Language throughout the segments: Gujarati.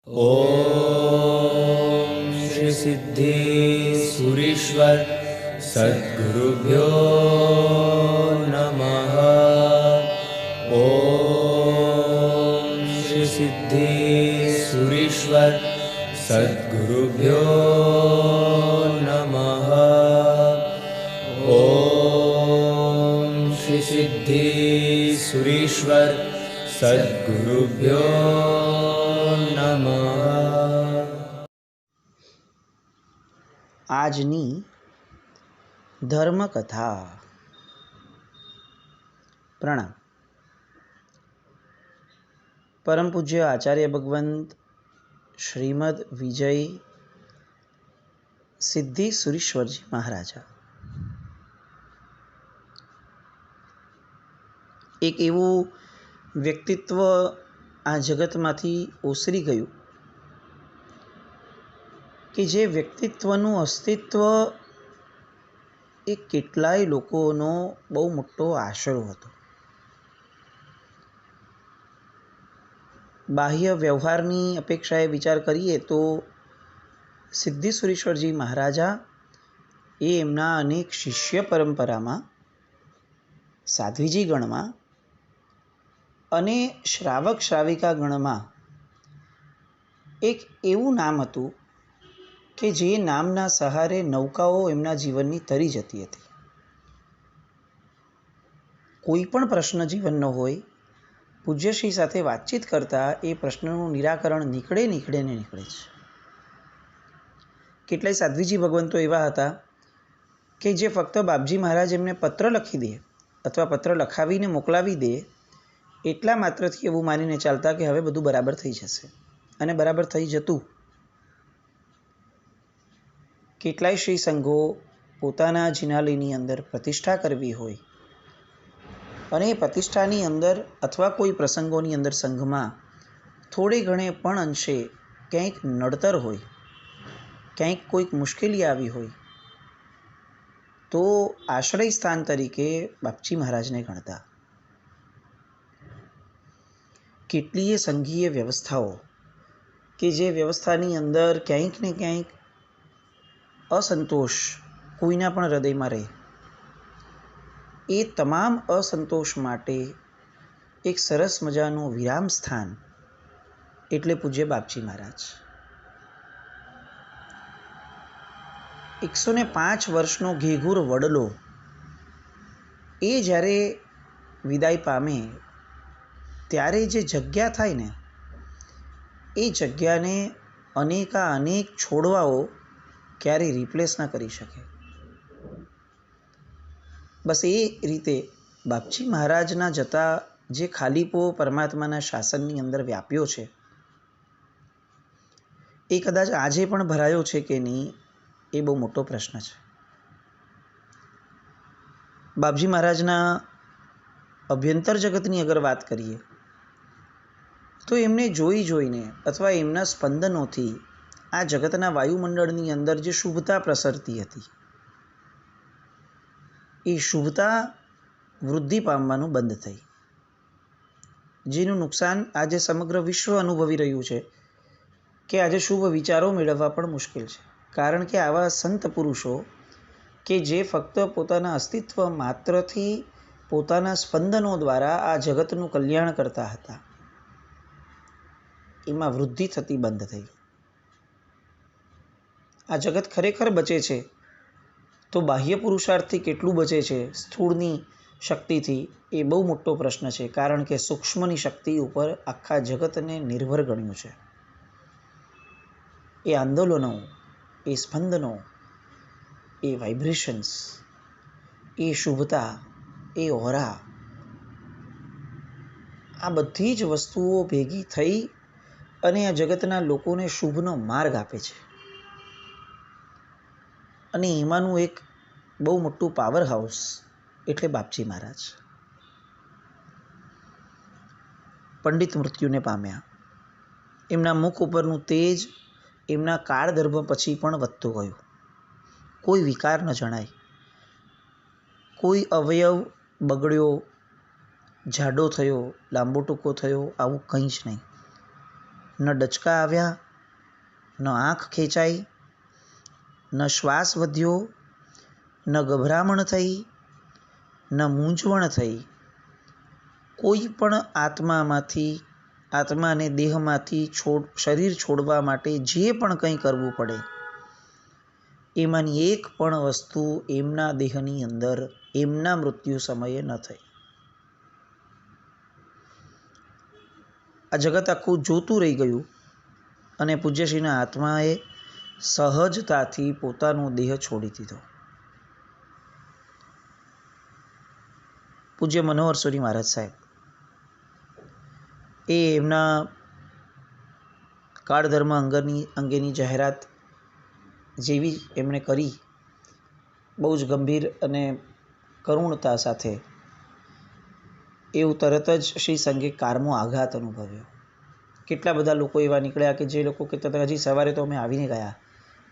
ओम श्री सिद्धेश्वरीश्वर सद्गुरुभ्यो नमः। ओम श्री सिद्धेश्वरीश्वर सद्गुरुभ्यो नमः। ओम श्री सिद्धेश्वरीश्वर सद्गुरुभ्यो नमः। આજની ધર્મકથા. પ્રણામ. પરમ પૂજ્ય આચાર્ય ભગવંત શ્રીમદ વિજય સિદ્ધિ સુરીશ્વરજી મહારાજા એક એવું વ્યક્તિત્વ આ જગતમાંથી ઓસરી ગયું કે જે વ્યક્તિત્વનું અસ્તિત્વ એ કેટલાય લોકોનો બહુ મોટો આશરો હતો. બાહ્ય વ્યવહારની અપેક્ષાએ વિચાર કરીએ તો સિદ્ધિ સુરીશ્વરજી મહારાજા એ એમના અનેક શિષ્ય પરંપરામાં, સાધ્વીજી ગણમાં અને શ્રાવક શ્રાવિકા ગણમાં એક એવું નામ હતું કે જે નામના સહારે નૌકાઓ એમના જીવનની તરી જતી હતી. કોઈ પણ પ્રશ્ન જીવનનો હોય, પૂજ્યશ્રી સાથે વાતચીત કરતાં એ પ્રશ્નનું નિરાકરણ નીકળે જ. કેટલાય સાધ્વીજી ભગવંતો એવા હતા કે જે ફક્ત બાપજી મહારાજ એમને પત્ર લખી દે અથવા પત્ર લખાવીને મોકલાવી દે એટલા માત્રથી એવું માનીને ચાલતા કે હવે બધું બરાબર થઈ જશે, અને બરાબર થઈ જતું. કેટલાય શ્રી સંઘો પોતાના જિનાલયની અંદર પ્રતિષ્ઠા કરવી હોય અને એ પ્રતિષ્ઠાની અંદર અથવા કોઈ પ્રસંગોની અંદર સંઘમાં થોડે ઘણે પણ અંશે ક્યાંક નડતર હોય, ક્યાંક કોઈક મુશ્કેલી આવી હોય તો આશ્રય સ્થાન તરીકે બાપજી મહારાજને ગણતા. કેટલીય સંઘીય વ્યવસ્થાઓ કે જે વ્યવસ્થાની અંદર ક્યાંક ને ક્યાંક અસંતોષ કોઈના પણ હૃદયમાં રહે, એ તમામ અસંતોષ માટે એક સરસ મજાનું વિરામ સ્થાન એટલે પૂજ્ય બાપજી મહારાજ. 105 વર્ષનો ઘેઘૂર વડલો એ જ્યારે વિદાય પામે ત્યારે જે જગ્યા થાય ને, એ જગ્યાને અનેક છોડવાઓ ક્યારેય રિપ્લેસ ના કરી શકે. બસ એ રીતે બાપજી મહારાજના જતા જે ખાલીપો પરમાત્માના શાસનની અંદર વ્યાપ્યો છે, એ કદાચ આજે પણ ભરાયો છે કે નહીં એ બહુ મોટો પ્રશ્ન છે. બાપજી મહારાજના અભ્યંતર જગતની અગર વાત કરીએ તો એમને જોઈને અથવા એમના સ્પંદનોથી આ જગતના વાયુમંડળની અંદર જે શુભતા પ્રસરતી હતી, એ શુભતા વૃદ્ધિ પામવાનું બંધ થઈ, જેનું નુકસાન આજે સમગ્ર વિશ્વ અનુભવી રહ્યું છે કે આજે શુભ વિચારો મેળવવા પણ મુશ્કેલ છે. કારણ કે આવા સંત પુરુષો કે જે ફક્ત પોતાના અસ્તિત્વ માત્રથી પોતાના સ્પંદનો દ્વારા આ જગતનું કલ્યાણ કરતા હતા, એમાં વૃદ્ધિ થતી બંધ થઈ. આ જગત ખરેખર બચે છે તો બાહ્ય પુરુષાર્થથી કેટલું બચે છે સ્થૂળની શક્તિથી, એ બહુ મોટો પ્રશ્ન છે. કારણ કે સૂક્ષ્મની શક્તિ ઉપર આખા જગતને નિર્ભર ગણ્યું છે. એ આંદોલનો, એ સ્પંદનો, એ વાઇબ્રેશન્સ, એ શુભતા, એ ઓરા, આ બધી જ વસ્તુઓ ભેગી થઈ અને આ જગતના લોકોને શુભનો માર્ગ આપે છે. અને એમાંનું એક બહુ મોટું પાવર હાઉસ એટલે બાપજી મહારાજ. પંડિત મૃત્યુને પામ્યા. એમના મુખ ઉપરનું તેજ એમના કાળગર્ભ પછી પણ વધતું ગયું. કોઈ વિકાર ન જણાય, કોઈ અવયવ બગડ્યો, જાડો થયો, લાંબો ટૂંકો થયો, આવું કંઈ જ નહીં. ન ડચકા આવ્યા, ન આંખ ખેંચાઈ, ન શ્વાસ વધ્યો, ન ગભરામણ થઈ, ન મૂંઝવણ થઈ. કોઈ પણ આત્માને દેહમાંથી શરીર છોડવા માટે જે પણ કંઈ કરવું પડે, એમાંની એક પણ વસ્તુ એમના દેહની અંદર એમના મૃત્યુ સમયે ન થઈ. આ જગત આખું જોતું રહી ગયું અને પૂજ્યશ્રીના આત્માએ સહજતાથી પોતાનો દેહ છોડી દીધો. પૂજ્ય મનોહર સૂરી મહારાજ સાહેબ એ એમના કાળધર્મ અંગેની જાહેરાત જેવી એમણે કરી, બહુ જ ગંભીર અને કરુણતા સાથે, એવું તરત જ શ્રી સંઘે કારમો આઘાત અનુભવ્યો. કેટલા બધા લોકો એવા નીકળ્યા કે જે લોકો કહેતા હતા, હજી સવારે તો અમે આવીને ગયા,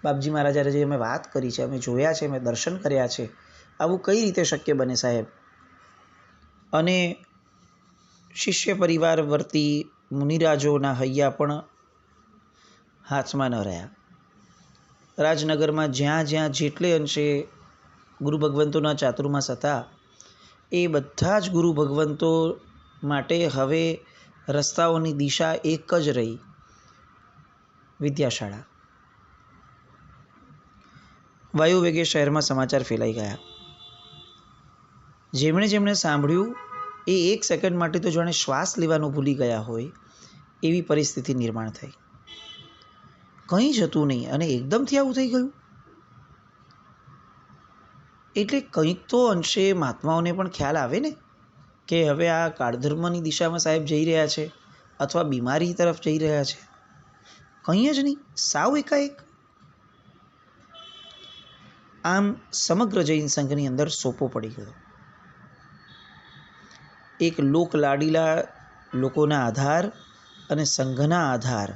બાપજી મહારાજ જે અમે વાત કરી છે, અમે જોયા છે, અમે દર્શન કર્યા છે, આવું કઈ રીતે શક્ય બને સાહેબ? અને શિષ્ય પરિવાર વર્તી મુનિરાજોના હૈયા પણ હાથમાં ન રહ્યા. રાજનગરમાં જ્યાં જેટલે અંશે ગુરુ ભગવંતોના ચાતુર્માસ હતા, એ બધા જ ગુરુ ભગવંતો માટે હવે રસ્તાઓની દિશા એક જ રહી, વિદ્યાશાળા. વાયુવેગે શહેરમાં સમાચાર ફેલાઈ ગયા. જેમણે સાંભળ્યું એ એક સેકન્ડ માટે તો જાણે શ્વાસ લેવાનું ભૂલી ગયા હોય એવી પરિસ્થિતિ નિર્માણ થઈ. કંઈ જ હતું નહીં અને એકદમથી આવું થઈ ગયું. એટલે કંઈક તો અંશે મહાત્માઓને પણ ખ્યાલ આવે ને કે હવે આ કાળધર્મની દિશામાં સાહેબ જઈ રહ્યા છે અથવા બીમારી તરફ જઈ રહ્યા છે. કંઈ જ નહીં, સાવ એકાએક. આમ સમગ્ર જૈન સંઘની અંદર સોપો પડી ગયો. એક લોકલાડીલા લોકોના આધાર અને સંઘના આધાર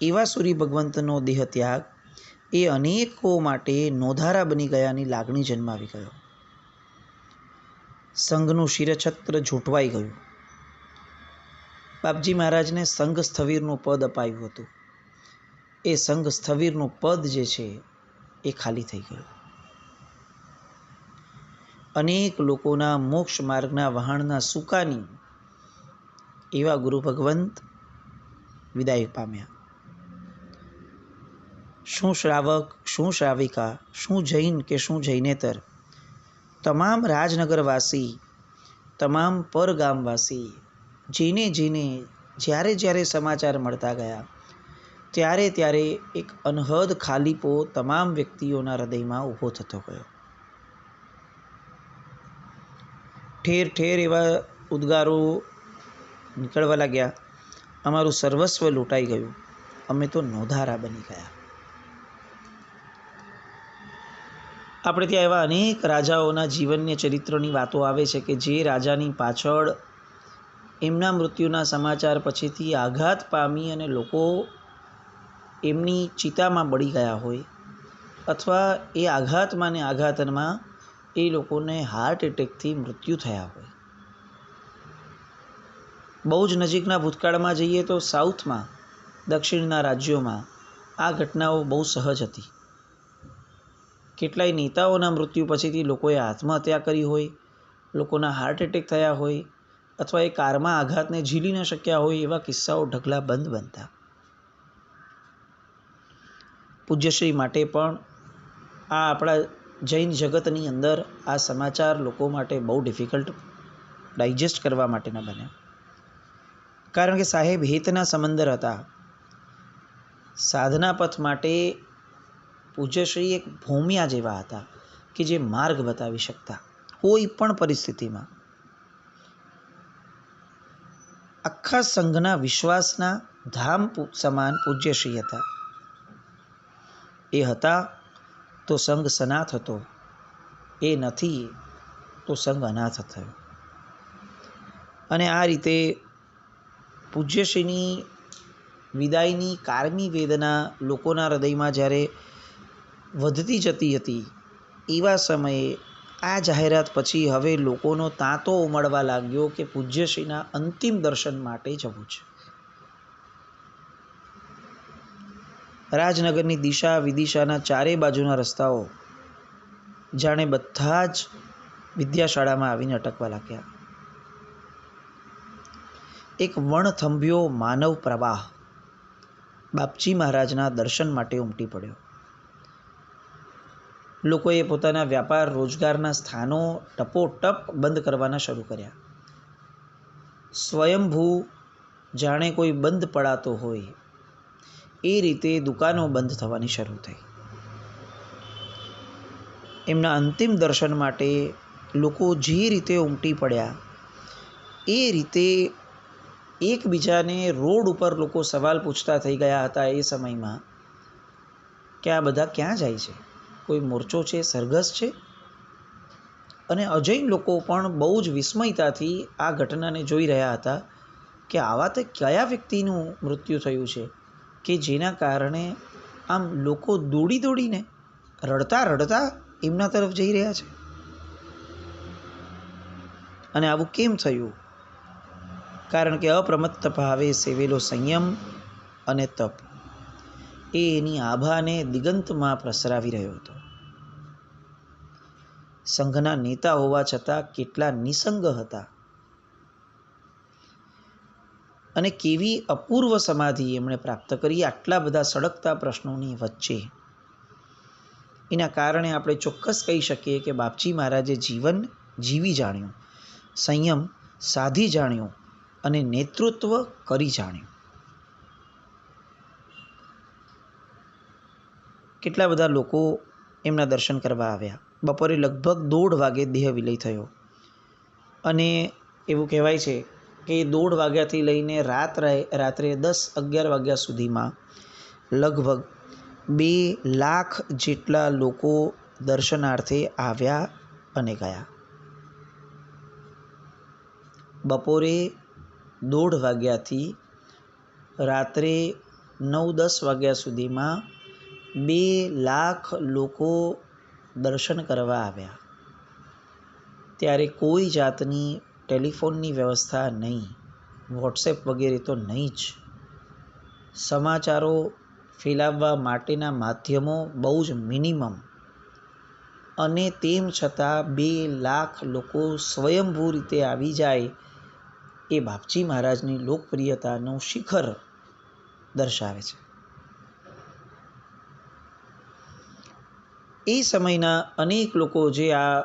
એવા સૂરી ભગવંતનો દેહ ત્યાગ એ અનેકો માટે નોધારા બની ગયાની લાગણી જન્માવી ગયો. સંઘનું શિરછત્ર ઝૂંટવાઈ ગયું. બાપજી મહારાજને સંઘ સ્થવિરનું પદ અપાયું હતું. એ સંઘ સ્થવિરનું પદ જે છે એ ખાલી થઈ ગયું. અનેક લોકોના મોક્ષ માર્ગના વહાણના સુકાની એવા ગુરુ ભગવંત વિદાય પામ્યા. શું શ્રાવક, શું શ્રાવિકા, શું જૈન કે શું જૈનેતર, તમામ રાજનગરવાસી, તમામ પરગામવાસી, જેને જ્યારે સમાચાર મળતા ગયા ત્યારે એક અનહદ ખાલીપો તમામ વ્યક્તિઓના હૃદયમાં ઊભો થતો ગયો. ઠેર ઠેર એવા ઉદ્ગારો નીકળવા લાગ્યા, અમારું સર્વસ્વ લૂંટાઈ ગયું, અમે તો નોધારા બની ગયા. આપણે ત્યાં એવા અનેક રાજાઓના જીવનની ચરિત્રની વાતો આવે છે કે જે રાજાની પાછળ એમના મૃત્યુના સમાચાર પછીથી આઘાત પામી અને લોકો એમની ચિતામાં બળી ગયા હોય, અથવા એ આઘાતમાં ને આઘાતમાં એ લોકોને હાર્ટ એટેકથી મૃત્યુ થયા હોય. બહુ જ નજીકના ભૂતકાળમાં જઈએ તો સાઉથમાં, દક્ષિણના રાજ્યોમાં આ ઘટનાઓ બહુ સહજ હતી. કેટલાય નેતાઓના મૃત્યુ પછીથી લોકોએ આત્મહત્યા કરી હોય, લોકોના હાર્ટ એટેક થયા હોય, અથવા એ કારમાં આઘાતને ઝીલી ન શક્યા હોય એવા કિસ્સાઓ ઢગલા બંધ બનતા. પૂજ્યશ્રી માટે પણ આ આપણા જૈન જગતની અંદર આ સમાચાર લોકો માટે બહુ ડિફિકલ્ટ ડાયજેસ્ટ કરવા માટેના બન્યા. કારણ કે સાહેબ હેતના સમંદર હતા. સાધના પથ માટે પૂજ્યશ્રી એક ભૂમિયા જેવા હતા કે જે માર્ગ બતાવી શકતા કોઈ પણ પરિસ્થિતિમાં. આખા સંઘના વિશ્વાસના ધામ સમાન પૂજ્યશ્રી હતા. એ હતા તો સંઘ સનાથ હતો, એ નથી તો સંઘ અનાથ થયો. અને આ રીતે પૂજ્યશ્રીની વિદાયની કારમી વેદના લોકોના હૃદયમાં જ્યારે વધતી જતી હતી, એવા સમયે આ જાહેરાત પછી હવે લોકોનો તાંતો ઉમળવા લાગ્યો કે પૂજ્યશ્રીના અંતિમ દર્શન માટે જવું છે. રાજનગરની દિશા વિદિશાના ચારે બાજુના રસ્તાઓ જાણે બધા જ વિદ્યાશાળામાં આવીને અટકવા લાગ્યા. એક વણથંભ્યો માનવ પ્રવાહ બાપજી મહારાજના દર્શન માટે ઉમટી પડ્યો. લોકોએ પોતાના વ્યાપાર રોજગારના સ્થાનો ટપોટપ બંધ કરવાના શરૂ કર્યા. સ્વયંભૂ જાણે કોઈ બંધ પડાતો હોય એ રીતે દુકાનો બંધ થવાની શરૂ થઈ. એમના અંતિમ દર્શન માટે લોકો જે રીતે ઉમટી પડ્યા એ રીતે એકબીજાને રોડ ઉપર લોકો સવાલ પૂછતા થઈ ગયા હતા એ સમયમાં કે આ બધા ક્યાં જાય છે? કોઈ મોરચો છે, સરઘસ છે? અને અજૈન લોકો પણ બહુ જ વિસ્મયતાથી આ ઘટનાને જોઈ રહ્યા હતા કે આવા તે કયા વ્યક્તિનું મૃત્યુ થયું છે કે જેના કારણે આમ લોકો દોડી દોડીને રડતા રડતા એમના તરફ જઈ રહ્યા છે. અને આવું કેમ થયું? કારણ કે અપ્રમત્ત ભાવે સેવેલો સંયમ અને તપ એ એની આભાને દિગંતમાં પ્રસરાવી રહ્યો હતો. સંઘના નેતા હોવા છતાં કેટલા નિસંગ હતા અને કેવી અપૂર્વ સમાધિ એમણે પ્રાપ્ત કરી આટલા બધા સળગતા પ્રશ્નોની વચ્ચે. એના કારણે આપણે ચોક્કસ કહી શકીએ કે બાપજી મહારાજે જીવન જીવી જાણ્યું, સંયમ સાધી જાણ્યો અને નેતૃત્વ કરી જાણ્યું. કેટલા બધા લોકો એમના દર્શન કરવા આવ્યા. બપોરે લગભગ 1:30 વાગે દેહ વિલય થયો અને એવું કહેવાય છે કે 1:30 વાગ્યાથી લઈને રાત્રે 10-11 વાગ્યા સુધીમાં લગભગ 2 લાખ જેટલા લોકો દર્શનાર્થે આવ્યા અને ગયા. બપોરે 1:30 વાગ્યાથી રાત્રે 9-10 વાગ્યા સુધીમાં 2 લાખ લોકો દર્શન કરવા આવ્યા. ત્યારે કોઈ જાતની ટેલિફોનની વ્યવસ્થા નહીં, વોટ્સએપ વગેરે તો નહીં જ. સમાચારો ફેલાવવા માટેના માધ્યમો બહુ જ મિનિમમ. અને તેમ છતાં 2 લાખ લોકો સ્વયંભૂ રીતે આવી જાય એ બાપજી મહારાજની લોકપ્રિયતાનું શિખર દર્શાવે છે. એ સમયના અનેક લોકો જે આ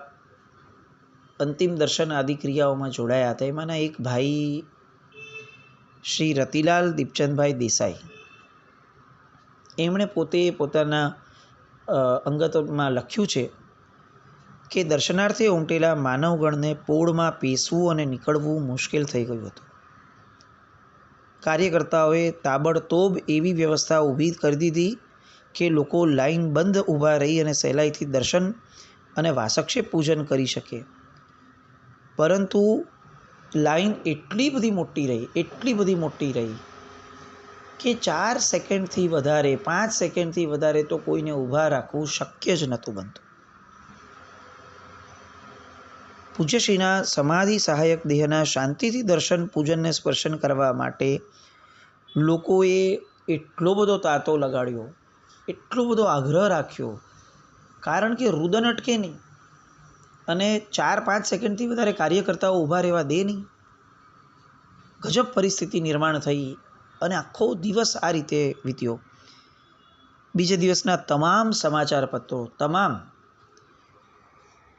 અંતિમ દર્શન આદિ ક્રિયાઓમાં જોડાયા હતા એમાંના એક ભાઈ શ્રી રતિલાલ દીપચંદભાઈ દેસાઈ, એમણે પોતે પોતાના અંગતમાં લખ્યું છે કે દર્શનાર્થે ઉમટેલા માનવગણને પોળમાં પેસવું અને નીકળવું મુશ્કેલ થઈ ગયું હતું. કાર્યકર્તાઓએ તાબડતોબ એવી વ્યવસ્થા ઊભી કરી દીધી કે લોકો લાઈન બંધ ઊભા રહી અને સહેલાઈથી દર્શન અને વાસક્ષેપ પૂજન કરી શકે. પરંતુ લાઈન એટલી બધી મોટી રહી કે 4 સેકન્ડથી વધારે, 5 સેકન્ડથી વધારે તો કોઈને ઊભા રાખવું શક્ય જ નહોતું બનતું. પૂજ્યશ્રીના સમાધિ સહાયક દેહના શાંતિથી દર્શન પૂજનને સ્પર્શન કરવા માટે લોકોએ એટલો બધો તાતો લગાડ્યો, એટલો બધો આગ્રહ રાખ્યો, કારણ કે રુદન અટકે નહીં અને 4-5 સેકન્ડથી વધારે કાર્યકર્તાઓ ઊભા રહેવા દે નહીં. ગજબ પરિસ્થિતિ નિર્માણ થઈ અને આખો દિવસ આ રીતે વીત્યો. બીજે દિવસના તમામ સમાચાર પત્રો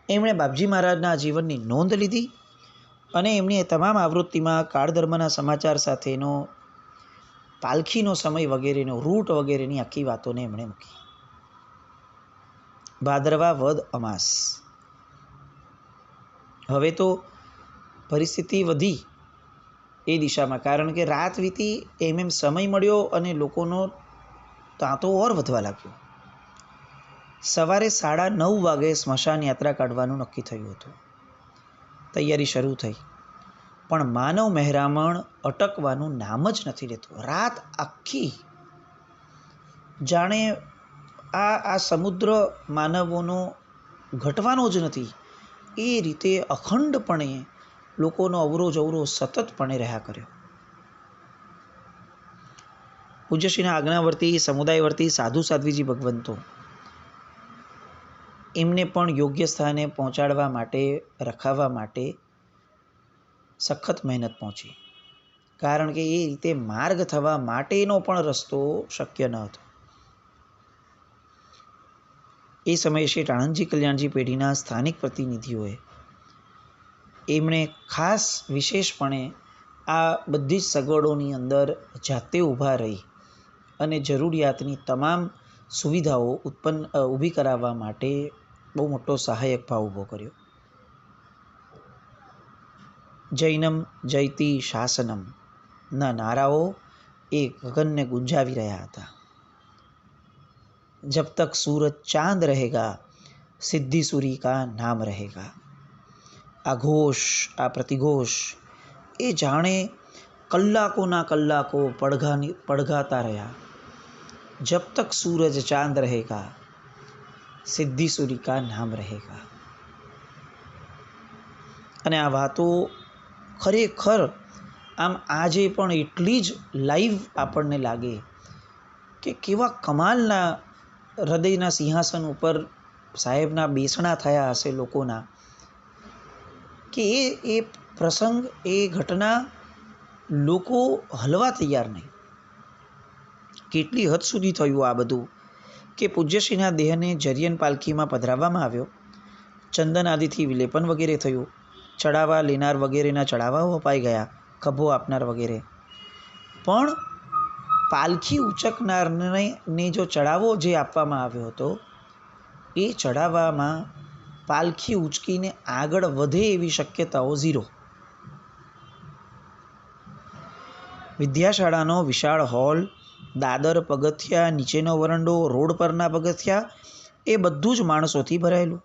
એમણે બાપજી મહારાજના જીવનની નોંધ લીધી અને એમની તમામ આવૃત્તિમાં કાળધર્મના સમાચાર સાથેનો પાલખીનો સમય વગેરેનો રૂટ વગેરેની આખી વાતોને એમણે મૂકી. ભાદરવા વદ અમાસ. હવે તો પરિસ્થિતિ વધી એ દિશામાં, કારણ કે રાત વીતી એમ સમય મળ્યો અને લોકોનો તાંતો ઓર વધવા લાગ્યો. સવારે 9:30 વાગે સ્મશાન યાત્રા કાઢવાનું નક્કી થયું હતું. તૈયારી શરૂ થઈ, પણ માનવ મહેરામણ અટકવાનું નામ જ નથી લેતું. રાત આખી જાણે આ સમુદ્ર માનવોનો ઘટવાનો જ નથી એ રીતે અખંડપણે લોકોનો અવરોજ સતતપણે રહ્યા કર્યો. પૂજ્યશ્રીના આજ્ઞાવર્તી સમુદાયવર્તી સાધુ સાધ્વીજી ભગવંતો એમને પણ યોગ્ય સ્થાને પહોંચાડવા માટે, રખાવવા માટે સખત મહેનત પહોંચી. કારણ કે એ રીતે માર્ગ થવા માટેનો પણ રસ્તો શક્ય ન હતો. એ સમયે શ્રી આણંદજી કલ્યાણજી પેઢીના સ્થાનિક પ્રતિનિધિઓએ એમણે ખાસ વિશેષપણે આ બધી જ સગવડોની અંદર જાતે ઊભા રહી અને જરૂરિયાતની તમામ સુવિધાઓ ઊભી કરાવવા માટે બહુ મોટો સહાયક ભાવ ઊભો કર્યો. જૈનમ જયતી શાસનમ ના નારાઓ એ ગગનને ગુંજાવી રહ્યા હતા. જબ તક સૂરજ ચાંદ રહેગા સિદ્ધિ સુરી કા નામ રહેગા. આ ઘોષ, આ પ્રતિઘોષ એ જાણે કલાકોના કલાકો પડઘાતા રહ્યા. જબ તક સૂરજ ચાંદ રહેગા સિદ્ધિ સુરી કા નામ રહેગા. અને આ વાતો ખરેખર આમ આજે પણ એટલી જ લાઈવ આપણને લાગે કે કેવા કમાલના હૃદયના સિંહાસન ઉપર સાહેબના બેસણા થયા હશે લોકોના, કે એ પ્રસંગ, એ ઘટના લોકો હલવા તૈયાર નહીં. કેટલી હદ સુધી થયું આ બધું કે પૂજ્યશ્રીના દેહને જરિયન પાલખીમાં પધરાવવામાં આવ્યો. ચંદન આદિથી વિલેપન વગેરે થયું. ચડાવવા લેનાર વગેરેના ચડાવાઓ અપાઈ ગયા, ખભો આપનાર વગેરે. પણ પાલખી ઉચકનારને જો ચડાવો જે આપવામાં આવ્યો હતો, એ ચડાવવામાં પાલખી ઉચકીને આગળ વધે એવી શક્યતાઓ 0. વિદ્યાશાળાનો વિશાળ હોલ, દાદર, પગથિયા, નીચેનો વરંડો, રોડ પરના પગથિયા એ બધું જ માણસોથી ભરાયેલું.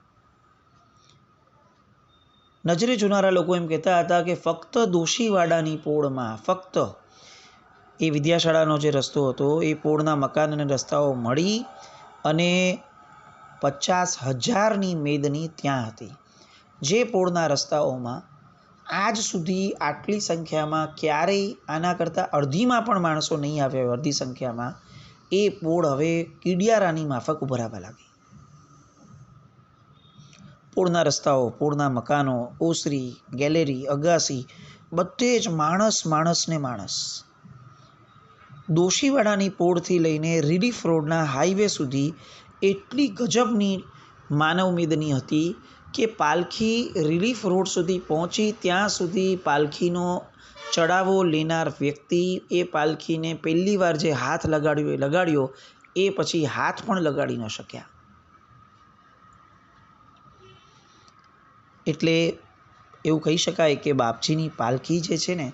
નજરે જોનારા લોકો એમ કહેતા હતા કે ફક્ત દોશીવાડાની પોળમાં, ફક્ત એ વિદ્યાશાળાનો જે રસ્તો હતો એ પોળના મકાન અને રસ્તાઓ મળી અને 50,000ની મેદની ત્યાં હતી. જે પોળના રસ્તાઓમાં આજ સુધી આટલી સંખ્યામાં ક્યારેય આના કરતાં અડધીમાં પણ માણસો નહીં આવ્યા હોય, અડધી સંખ્યામાં, એ પોળ હવે કીડિયારાની માફક ઉભરાવા લાગી. પોળના રસ્તાઓ, પોળના મકાનો, ઓસરી, ગેલેરી, અગાસી, બધે જ માણસ ને માણસ. દોશીવાડાની પોળથી લઈને રિલીફ રોડના હાઈવે સુધી એટલી ગજબની માનવ મેદની હતી કે પાલખી રિલીફ રોડ સુધી પહોંચી ત્યાં સુધી પાલખીનો ચડાવો લેનાર વ્યક્તિ એ પાલખીને પહેલી વાર જે હાથ લગાડ્યો એ પછી હાથ પણ લગાડી ન શક્યા. એટલે એવું કહી શકાય કે બાપજીની પાલખી જે છે ને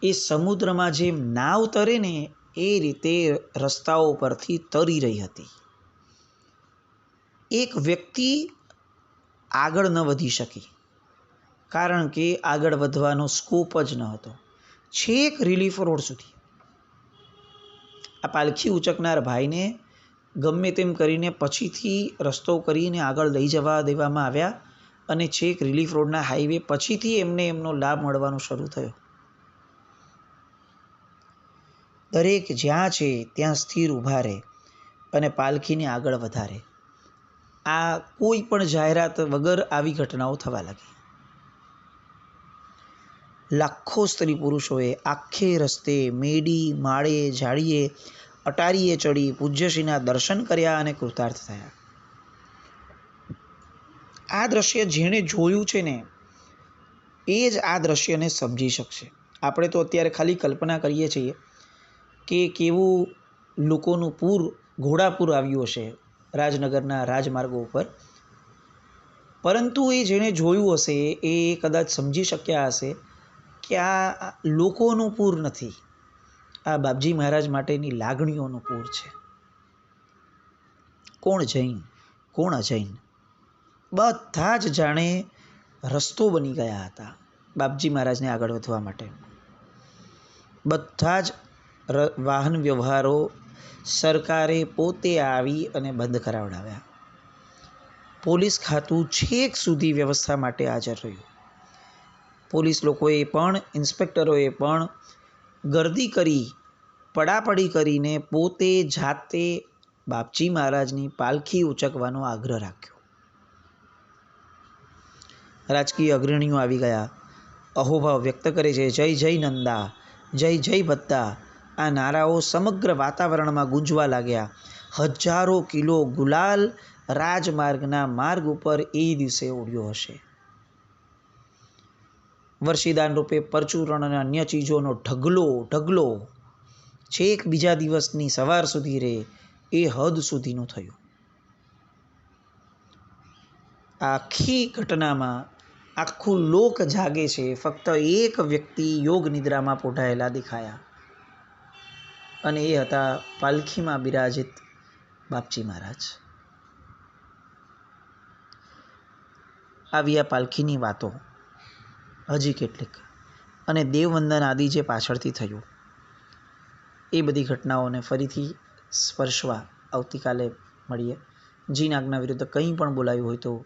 એ સમુદ્રમાં જેમ નાવ તરે ને એ રીતે રસ્તાઓ પરથી તરી રહી હતી. એક વ્યક્તિ આગળ ન વધી શકી કારણ કે આગળ વધવાનો સ્કોપ જ ન હતો, છેક રિલીફ રોડ સુધી. આ પાલખી ઉચકનાર ભાઈને ગમે તેમ કરીને પછીથી રસ્તો કરીને આગળ લઈ જવા દેવામાં આવ્યા અને છેક રિલીફ રોડના હાઈવે પછીથી એમને એમનો લાભ મળવાનો શરૂ થયો. દરેક જ્યાં છે ત્યાં સ્થિર ઊભા રહે અને પાલખીને આગળ વધારે. આ કોઈ પણ જાહેરાત વગર આવી ઘટનાઓ થવા લાગી. લાખો સ્ત્રી પુરુષોએ આખે રસ્તે, મેડી, માળે, ઝાડીએ, અટારીએ ચડી પૂજ્યશ્રીના દર્શન કર્યા અને કૃતાર્થ થયા. આ દ્રશ્ય જેણે જોયું છે ને એ જ આ દ્રશ્યને સમજી શકશે. આપણે તો અત્યારે ખાલી કલ્પના કરીએ છીએ કે કેવું લોકોનું પૂર, ઘોડાપૂર આવ્યું હશે રાજનગરના રાજમાર્ગો ઉપર, પરંતુ એ જેણે જોયું હશે એ કદાચ સમજી શક્યા હશે કે આ લોકોનું પૂર નથી, આ બાપજી મહારાજ માટેની લાગણીઓનું પૂર છે. કોણ જૈન, કોણ અજૈન, બધા જ જાણે રસ્તો બની ગયા હતા બાપજી મહારાજને આગળ વધવા માટે. બધા જ વાહન વ્યવહારો સરકારે પોતે આવી અને બંધ કરાવડાવ્યા. પોલીસ ખાતું છેક સુધી વ્યવસ્થા માટે હાજર રહ્યું. પોલીસ લોકોએ પણ, ઇન્સ્પેક્ટરોએ પણ ગર્દી કરી પડાપડી કરીને પોતે જાતે બાપજી મહારાજની પાલખી ઉચકવાનો આગ્રહ રાખ્યો. રાજકીય અગ્રણીઓ આવી ગયા, અહોભાવ વ્યક્ત કરે છે. જય જય નંદા, જય જય ભદ્દા, આ નારાઓ સમગ્ર વાતાવરણમાં ગુંજવા લાગ્યા. હજારો કિલો ગુલાલ રાજમાર્ગના માર્ગ ઉપર એ દિવસે ઉડ્યો હશે. વર્ષીદાન રૂપે પરચુરણ અને અન્ય ચીજોનો ઢગલો છેક બીજા દિવસની સવાર સુધી રહે એ હદ સુધીનું થયું. આખી ઘટનામાં આખું લોક જાગે છે. ફક્ત એક વ્યક્તિ યોગ નિદ્રામાં પોઢાયેલા દેખાયા અને એ હતા પાલખીમાં બિરાજિત બાપજી મહારાજ. આવી આ પાલખીની વાતો હજી કેટલીક, અને દેવવંદન આદિ જે પાછળથી થયું એ બધી ઘટનાઓને ફરીથી સ્પર્શવા આવતીકાલે મળીએ. જીન આજ્ઞા વિરુદ્ધ કંઈ પણ બોલાયું હોય તો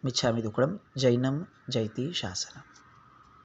મિચ્છામિ દુક્કડમ. જૈનમ જયતિ શાસનમ.